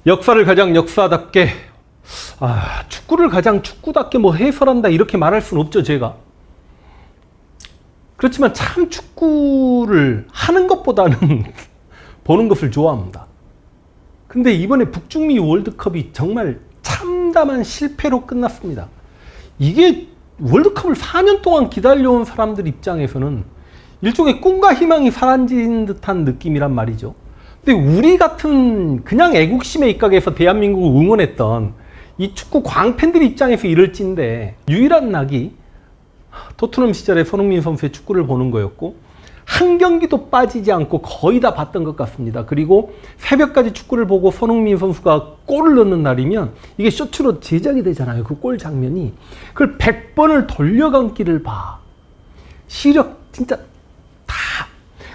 역사를 가장 역사답게, 축구를 가장 축구답게 뭐 해설한다 이렇게 말할 수는 없죠, 제가. 그렇지만 참 축구를 하는 것보다는 보는 것을 좋아합니다. 근데 이번에 북중미 월드컵이 정말 참담한 실패로 끝났습니다. 이게 월드컵을 4년 동안 기다려온 사람들 입장에서는 일종의 꿈과 희망이 사라진 듯한 느낌이란 말이죠. 근데 우리 같은 그냥 애국심에 입각해서 대한민국을 응원했던 이 축구 광팬들 입장에서 이럴진데, 유일한 낙이 토트넘 시절에 손흥민 선수의 축구를 보는 거였고, 한 경기도 빠지지 않고 거의 다 봤던 것 같습니다. 그리고 새벽까지 축구를 보고 손흥민 선수가 골을 넣는 날이면 이게 쇼츠로 제작이 되잖아요. 그 골 장면이. 그걸 100번을 돌려감기를 봐. 시력 진짜 다.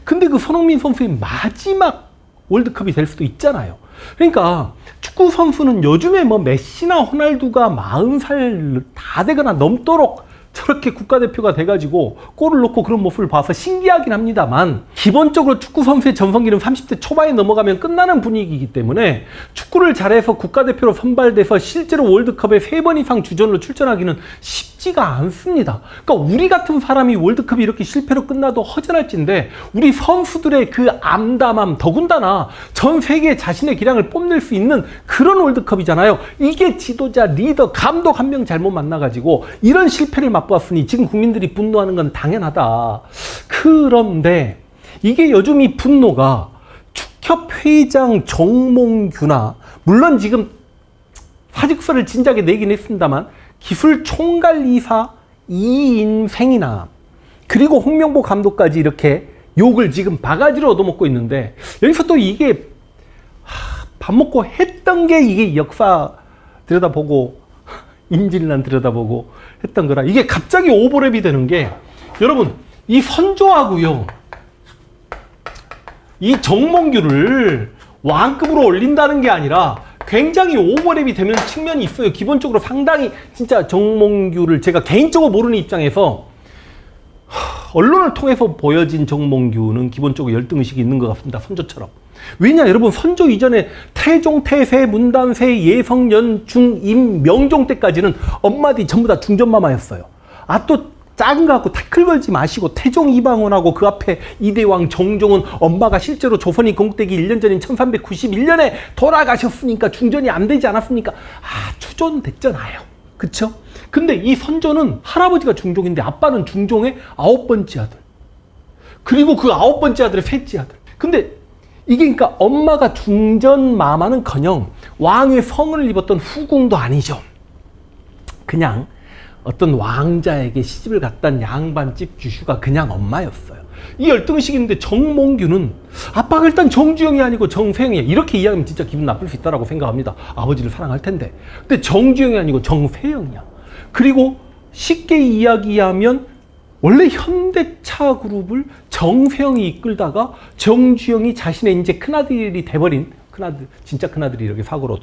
근데 그 손흥민 선수의 마지막 월드컵이 될 수도 있잖아요. 그러니까 축구 선수는 요즘에 뭐 메시나 호날두가 40살 다 되거나 넘도록 저렇게 국가대표가 돼가지고 골을 넣고 그런 모습을 봐서 신기하긴 합니다만, 기본적으로 축구 선수의 전성기는 30대 초반에 넘어가면 끝나는 분위기이기 때문에 축구를 잘해서 국가대표로 선발돼서 실제로 월드컵에 3번 이상 주전으로 출전하기는 쉽지가 않습니다. 그러니까 우리 같은 사람이 월드컵이 이렇게 실패로 끝나도 허전할진데, 우리 선수들의 그 암담함, 더군다나 전 세계에 자신의 기량을 뽐낼 수 있는 그런 월드컵이잖아요. 이게 지도자, 리더, 감독 한 명 잘못 만나가지고 이런 실패를 맛보았으니 지금 국민들이 분노하는 건 당연하다. 그런데 이게 요즘 이 분노가 축협 회장 정몽규나, 물론 지금 사직서를 진작에 내긴 했습니다만, 기술 총괄이사 이인생이나 그리고 홍명보 감독까지 이렇게 욕을 지금 바가지로 얻어먹고 있는데, 여기서 또 이게 밥 먹고 했던 게 이게 역사 들여다보고 인질난 들여다보고 했던 거라, 이게 갑자기 오버랩이 되는 게, 여러분 이 선조하고요 이 정몽규를 왕급으로 올린다는 게 아니라 굉장히 오버랩이 되는 측면이 있어요. 기본적으로 상당히 진짜 정몽규를 제가 개인적으로 모르는 입장에서 언론을 통해서 보여진 정몽규는 기본적으로 열등의식이 있는 것 같습니다. 선조처럼. 왜냐, 여러분 선조 이전에 태종, 태세, 문단세, 예성, 연중, 임, 명종 때까지는 엄마들이 전부 다 중전마마였어요. 또 작은 거 갖고 태클 걸지 마시고, 태종 이방원하고 그 앞에 이대왕 정종은 엄마가 실제로 조선이 건국되기 1년 전인 1391년에 돌아가셨으니까 중전이 안 되지 않았습니까? 추전됐잖아요. 그쵸? 근데 이 선조는 할아버지가 중종인데 아빠는 중종의 9번째 아들. 그리고 그 9번째 아들의 셋째 아들. 근데 이게 그러니까 엄마가 중전마마는커녕 왕의 성을 입었던 후궁도 아니죠. 그냥 어떤 왕자에게 시집을 갔던 양반집 주슈가 그냥 엄마였어요. 이 열등의식인데, 정몽규는 아빠가 일단 정주영이 아니고 정세영이야. 이렇게 이야기하면 진짜 기분 나쁠 수 있다고 생각합니다. 아버지를 사랑할 텐데. 근데 정주영이 아니고 정세영이야. 그리고 쉽게 이야기하면 원래 현대차 그룹을 정세영이 이끌다가 정주영이 자신의 이제 큰아들이 돼버린, 큰아들, 진짜 큰아들이 이렇게 사고로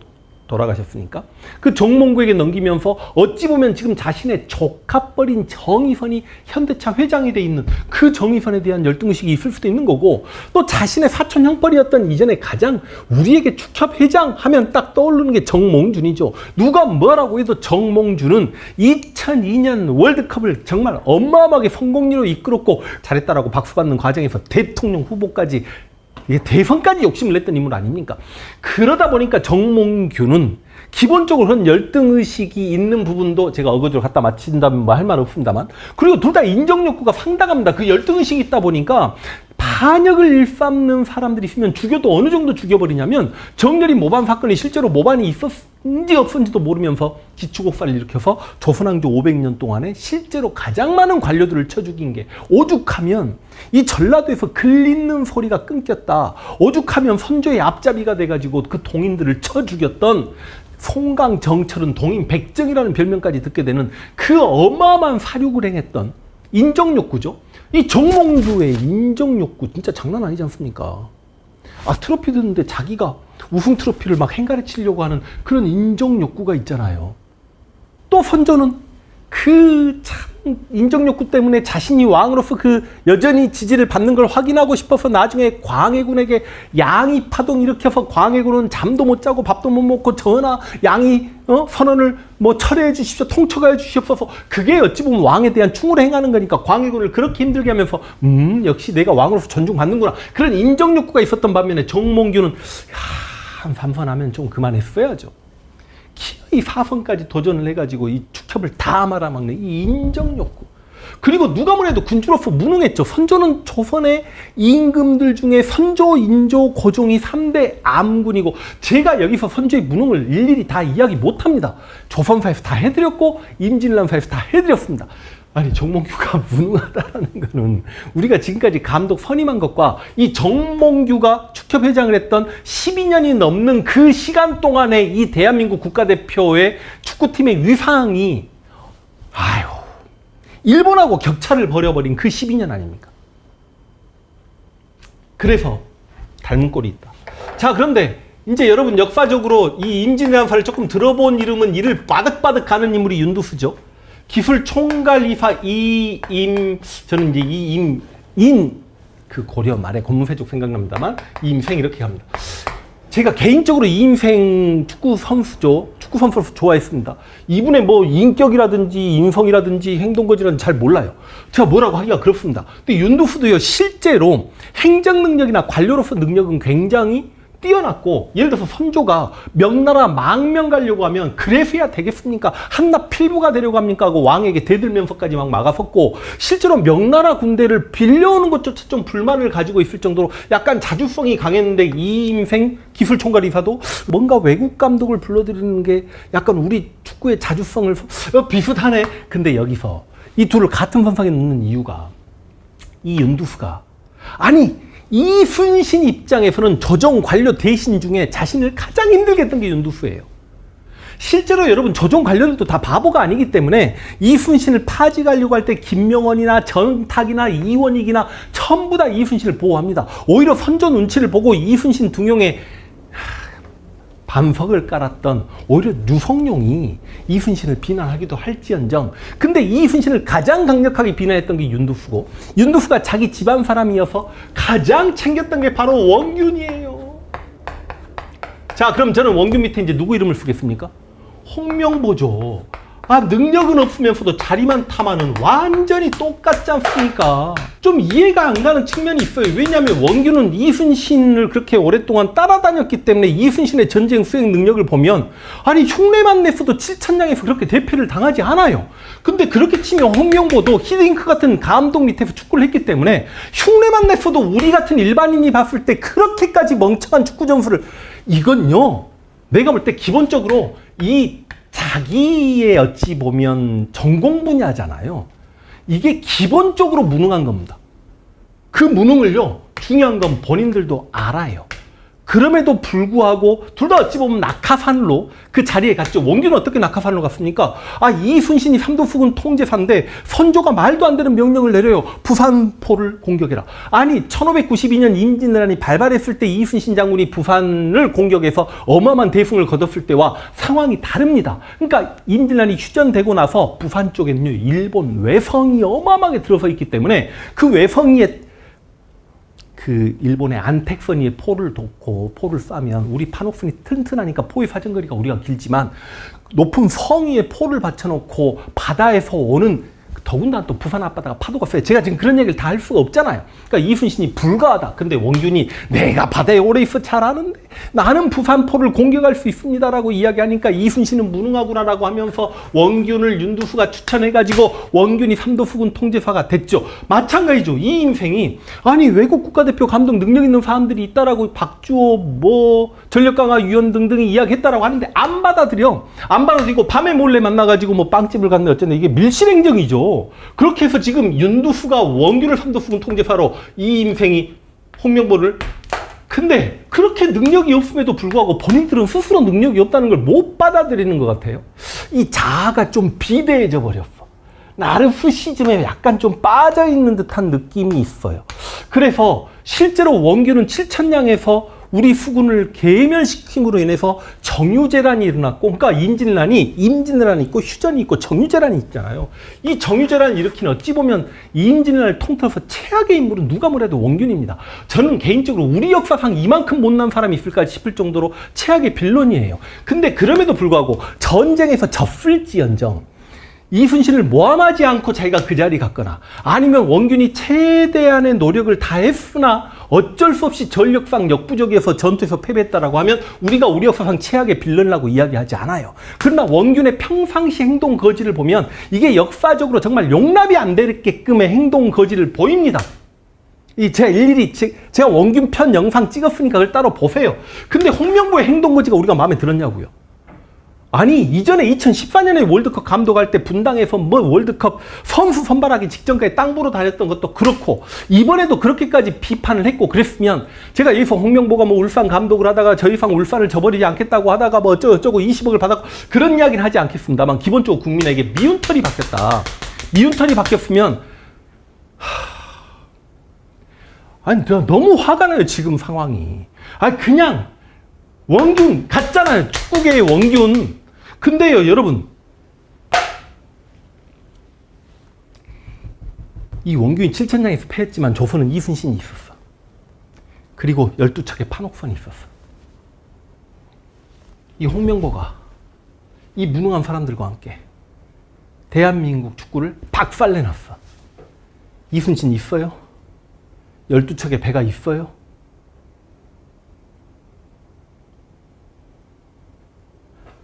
돌아가셨으니까 그 정몽구에게 넘기면서 어찌 보면 지금 자신의 조카뻘인 정의선이 현대차 회장이 돼 있는 그 정의선에 대한 열등의식이 있을 수도 있는 거고, 또 자신의 사촌 형벌이었던 이전에 가장 우리에게 축협 회장 하면 딱 떠오르는 게 정몽준이죠. 누가 뭐라고 해도 정몽준은 2002년 월드컵을 정말 어마어마하게 성공리로 이끌었고, 잘했다라고 박수받는 과정에서 대통령 후보까지, 대선까지 욕심을 냈던 인물 아닙니까? 그러다 보니까 정몽규는 기본적으로 그런 열등의식이 있는 부분도, 제가 어거지로 갖다 맞힌다면 뭐 할 말 없습니다만, 그리고 둘 다 인정욕구가 상당합니다. 그 열등의식이 있다 보니까 반역을 일삼는 사람들이 있으면 죽여도 어느 정도 죽여버리냐면, 정렬인 모반 사건이 실제로 모반이 있었는지 없었는지도 모르면서 기축옥사를 일으켜서 조선왕조 500년 동안에 실제로 가장 많은 관료들을 쳐 죽인 게, 오죽하면 이 전라도에서 글리는 소리가 끊겼다, 오죽하면 선조의 앞잡이가 돼가지고 그 동인들을 쳐 죽였던 송강, 정철은, 동인, 백정이라는 별명까지 듣게 되는 그 어마어마한 사륙을 행했던 인정욕구죠. 이 정몽규의 인정욕구 진짜 장난 아니지 않습니까? 트로피 드는데 자기가 우승 트로피를 막 행가래 치려고 하는 그런 인정욕구가 있잖아요. 또 선조는 참 인정욕구 때문에 자신이 왕으로서 그 여전히 지지를 받는 걸 확인하고 싶어서 나중에 광해군에게 양이 파동 일으켜서 광해군은 잠도 못 자고 밥도 못 먹고 전하 양이 선언을 뭐 철회해 주십시오, 통처가해 주시옵소서. 그게 어찌 보면 왕에 대한 충을 행하는 거니까 광해군을 그렇게 힘들게 하면서 역시 내가 왕으로서 존중받는구나, 그런 인정욕구가 있었던 반면에 정몽규는 한 3선 하면 좀 그만했어야죠. 기어이 4선까지 도전을 해가지고 이 축협을 다 말아먹는 이 인정욕구. 그리고 누가 뭐래도 군주로서 무능했죠. 선조는 조선의 임금들 중에 선조, 인조, 고종이 3대 암군이고, 제가 여기서 선조의 무능을 일일이 다 이야기 못합니다. 조선사에서 다 해드렸고 임진왜란사에서 다 해드렸습니다. 아니, 정몽규가 무능하다라는 거는 우리가 지금까지 감독 선임한 것과 이 정몽규가 축협회장을 했던 12년이 넘는 그 시간 동안에 이 대한민국 국가대표의 축구팀의 위상이 일본하고 격차를 벌여버린 그 12년 아닙니까? 그래서 닮은 꼴이 있다. 자, 그런데 이제 여러분 역사적으로 이 임진왜란사를 조금 들어본 이름은 이를 바득바득 가는 인물이 윤두수죠. 기술 총괄이사 저는 이제 그 고려 말에 권문세족 생각납니다만 이임생 이렇게 갑니다. 제가 개인적으로 이임생 축구 선수로서 좋아했습니다. 이분의 뭐 인격이라든지 인성이라든지 행동거지라든지 잘 몰라요. 제가 뭐라고 하기가 그렇습니다. 근데 윤두수도요, 실제로 행정 능력이나 관료로서 능력은 굉장히 뛰어났고, 예를 들어서 선조가 명나라 망명 가려고 하면 그래서야 되겠습니까? 한낱 필부가 되려고 합니까? 하고 왕에게 대들면서까지 막 막아섰고, 실제로 명나라 군대를 빌려오는 것조차 좀 불만을 가지고 있을 정도로 약간 자주성이 강했는데, 이임생 기술총괄이사도 뭔가 외국 감독을 불러들이는 게 약간 우리 축구의 자주성을 비슷하네. 근데 여기서 이 둘을 같은 선상에 놓는 이유가, 이 윤두수가 이순신 입장에서는 조정 관료 대신 중에 자신을 가장 힘들게 했던 게 윤두수예요. 실제로 여러분 조정 관료들도 다 바보가 아니기 때문에 이순신을 파직하려고 할 때 김명원이나 정탁이나 이원익이나 전부 다 이순신을 보호합니다. 오히려 선조 눈치를 보고 이순신 등용에 반석을 깔았던 오히려 류성룡이 이순신을 비난하기도 할지언정, 근데 이순신을 가장 강력하게 비난했던 게 윤두수고, 윤두수가 자기 집안 사람이어서 가장 챙겼던 게 바로 원균이에요. 자, 그럼 저는 원균 밑에 이제 누구 이름을 쓰겠습니까? 홍명보죠. 능력은 없으면서도 자리만 탐하는, 완전히 똑같지 않습니까? 좀 이해가 안 가는 측면이 있어요. 왜냐하면 원균은 이순신을 그렇게 오랫동안 따라다녔기 때문에 이순신의 전쟁 수행 능력을 보면 흉내만 냈어도 7천량에서 그렇게 대패를 당하지 않아요. 근데 그렇게 치면 홍명보도 히딩크 같은 감독 밑에서 축구를 했기 때문에 흉내만 냈어도 우리 같은 일반인이 봤을 때 그렇게까지 멍청한 축구 점수를, 이건요, 내가 볼 때 기본적으로 자기의 어찌 보면 전공 분야잖아요. 이게 기본적으로 무능한 겁니다. 그 무능을요, 중요한 건 본인들도 알아요. 그럼에도 불구하고 둘 다 어찌 보면 낙하산로 그 자리에 갔죠. 원균은 어떻게 낙하산로 갔습니까? 이순신이 삼도수군 통제사인데 선조가 말도 안 되는 명령을 내려요. 부산포를 공격해라. 1592년 임진왜란이 발발했을 때 이순신 장군이 부산을 공격해서 어마어마한 대승을 거뒀을 때와 상황이 다릅니다. 그러니까 임진왜란이 휴전되고 나서 부산 쪽에는요, 일본 외성이 어마어마하게 들어서 있기 때문에 그 외성이에 그 일본의 안택선이의 포를 돋고 포를 쏴면 우리 판옥선이 튼튼하니까 포의 사정거리가 우리가 길지만 높은 성위에 포를 받쳐놓고 바다에서 오는, 더군다나 또 부산 앞바다가 파도가 세요. 제가 지금 그런 얘기를 다 할 수가 없잖아요. 그러니까 이순신이 불가하다. 근데 원균이 내가 바다에 오래 있어 잘 아는데 나는 부산포를 공격할 수 있습니다라고 이야기하니까 이순신은 무능하구나라고 하면서 원균을 윤두수가 추천해가지고 원균이 삼도수군 통제사가 됐죠. 마찬가지죠. 이 인생이 외국 국가대표 감독 능력 있는 사람들이 있다라고 박주호 전력강화 위원 등등이 이야기했다라고 하는데 안 받아들이고 밤에 몰래 만나가지고 빵집을 갔네 어쨌네. 이게 밀실행정이죠. 그렇게 해서 지금 윤두수가 원균을 삼도수군 통제사로 이 인생이 홍명보를, 근데 그렇게 능력이 없음에도 불구하고 본인들은 스스로 능력이 없다는 걸 못 받아들이는 것 같아요. 이 자아가 좀 비대해져 버렸어. 나르시시즘에 약간 좀 빠져있는 듯한 느낌이 있어요. 그래서 실제로 원균은 7천량에서 우리 수군을 괴멸시킴으로 인해서 정유재란이 일어났고, 그러니까 임진왜란이 있고 휴전이 있고 정유재란이 있잖아요. 이 정유재란을 일으킨 어찌 보면 임진왜란을 통틀어서 최악의 인물은 누가 뭐래도 원균입니다. 저는 개인적으로 우리 역사상 이만큼 못난 사람이 있을까 싶을 정도로 최악의 빌런이에요. 근데 그럼에도 불구하고 전쟁에서 졌을지언정 이순신을 모함하지 않고 자기가 그 자리에 갔거나, 아니면 원균이 최대한의 노력을 다했으나 어쩔 수 없이 전력상 역부족에서 전투에서 패배했다라고 하면 우리가 우리 역사상 최악의 빌런이라고 이야기하지 않아요. 그러나 원균의 평상시 행동 거지를 보면 이게 역사적으로 정말 용납이 안 되게끔의 행동 거지를 보입니다. 제가 일일이 제가 원균 편 영상 찍었으니까 그걸 따로 보세요. 근데 홍명보의 행동 거지가 우리가 마음에 들었냐고요. 아니, 이전에 2014년에 월드컵 감독할 때 분당에서 뭐 월드컵 선수 선발하기 직전까지 땅 보러 다녔던 것도 그렇고, 이번에도 그렇게까지 비판을 했고 그랬으면, 제가 여기서 홍명보가 뭐 울산 감독을 하다가 저 이상 울산을 저버리지 않겠다고 하다가 뭐 어쩌고 20억을 받았고 그런 이야기는 하지 않겠습니다만, 기본적으로 국민에게 미운 털이 박혔다. 미운 털이 박혔으면 아니, 너무 화가 나요, 지금 상황이. 아니, 그냥 원균 같잖아요, 축구계의 원균. 근데요, 여러분, 이 원균이 7천장에서 패했지만 조선은 이순신이 있었어. 그리고 12척의 판옥선이 있었어. 이 홍명보가 이 무능한 사람들과 함께 대한민국 축구를 박살내놨어. 이순신 있어요? 12척의 배가 있어요?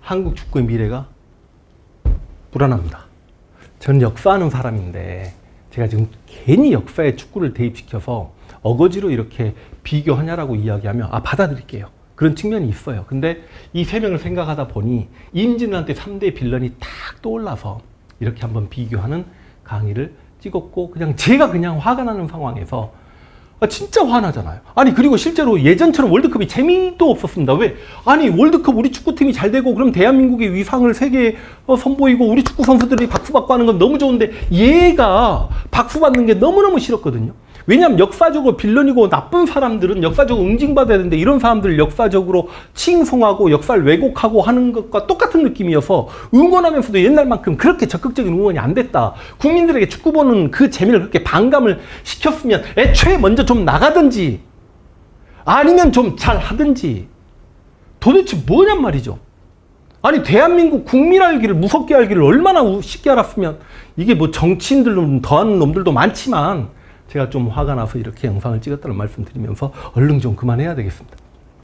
한국 축구의 미래가 불안합니다. 저는 역사하는 사람인데 제가 지금 괜히 역사에 축구를 대입시켜서 어거지로 이렇게 비교하냐라고 이야기하면 받아들일게요. 그런 측면이 있어요. 근데 이 세 명을 생각하다 보니 임진왜란 때 3대 빌런이 탁 떠올라서 이렇게 한번 비교하는 강의를 찍었고, 제가 그냥 화가 나는 상황에서 진짜 화나잖아요. 아니, 그리고 실제로 예전처럼 월드컵이 재미도 없었습니다. 왜? 아니, 월드컵 우리 축구팀이 잘 되고 그럼 대한민국의 위상을 세계에 선보이고 우리 축구 선수들이 박수받고 하는 건 너무 좋은데, 얘가 박수받는 게 너무너무 싫었거든요. 왜냐하면 역사적으로 빌런이고 나쁜 사람들은 역사적으로 응징받아야 되는데, 이런 사람들을 역사적으로 칭송하고 역사를 왜곡하고 하는 것과 똑같은 느낌이어서 응원하면서도 옛날만큼 그렇게 적극적인 응원이 안 됐다. 국민들에게 축구 보는 그 재미를 그렇게 반감을 시켰으면 애초에 먼저 좀 나가든지 아니면 좀 잘 하든지, 도대체 뭐냔 말이죠. 아니, 대한민국 국민 알기를, 무섭게 알기를 얼마나 쉽게 알았으면, 이게 뭐 정치인들로 더하는 놈들도 많지만 제가 좀 화가 나서 이렇게 영상을 찍었다는 말씀 드리면서 얼른 좀 그만해야 되겠습니다.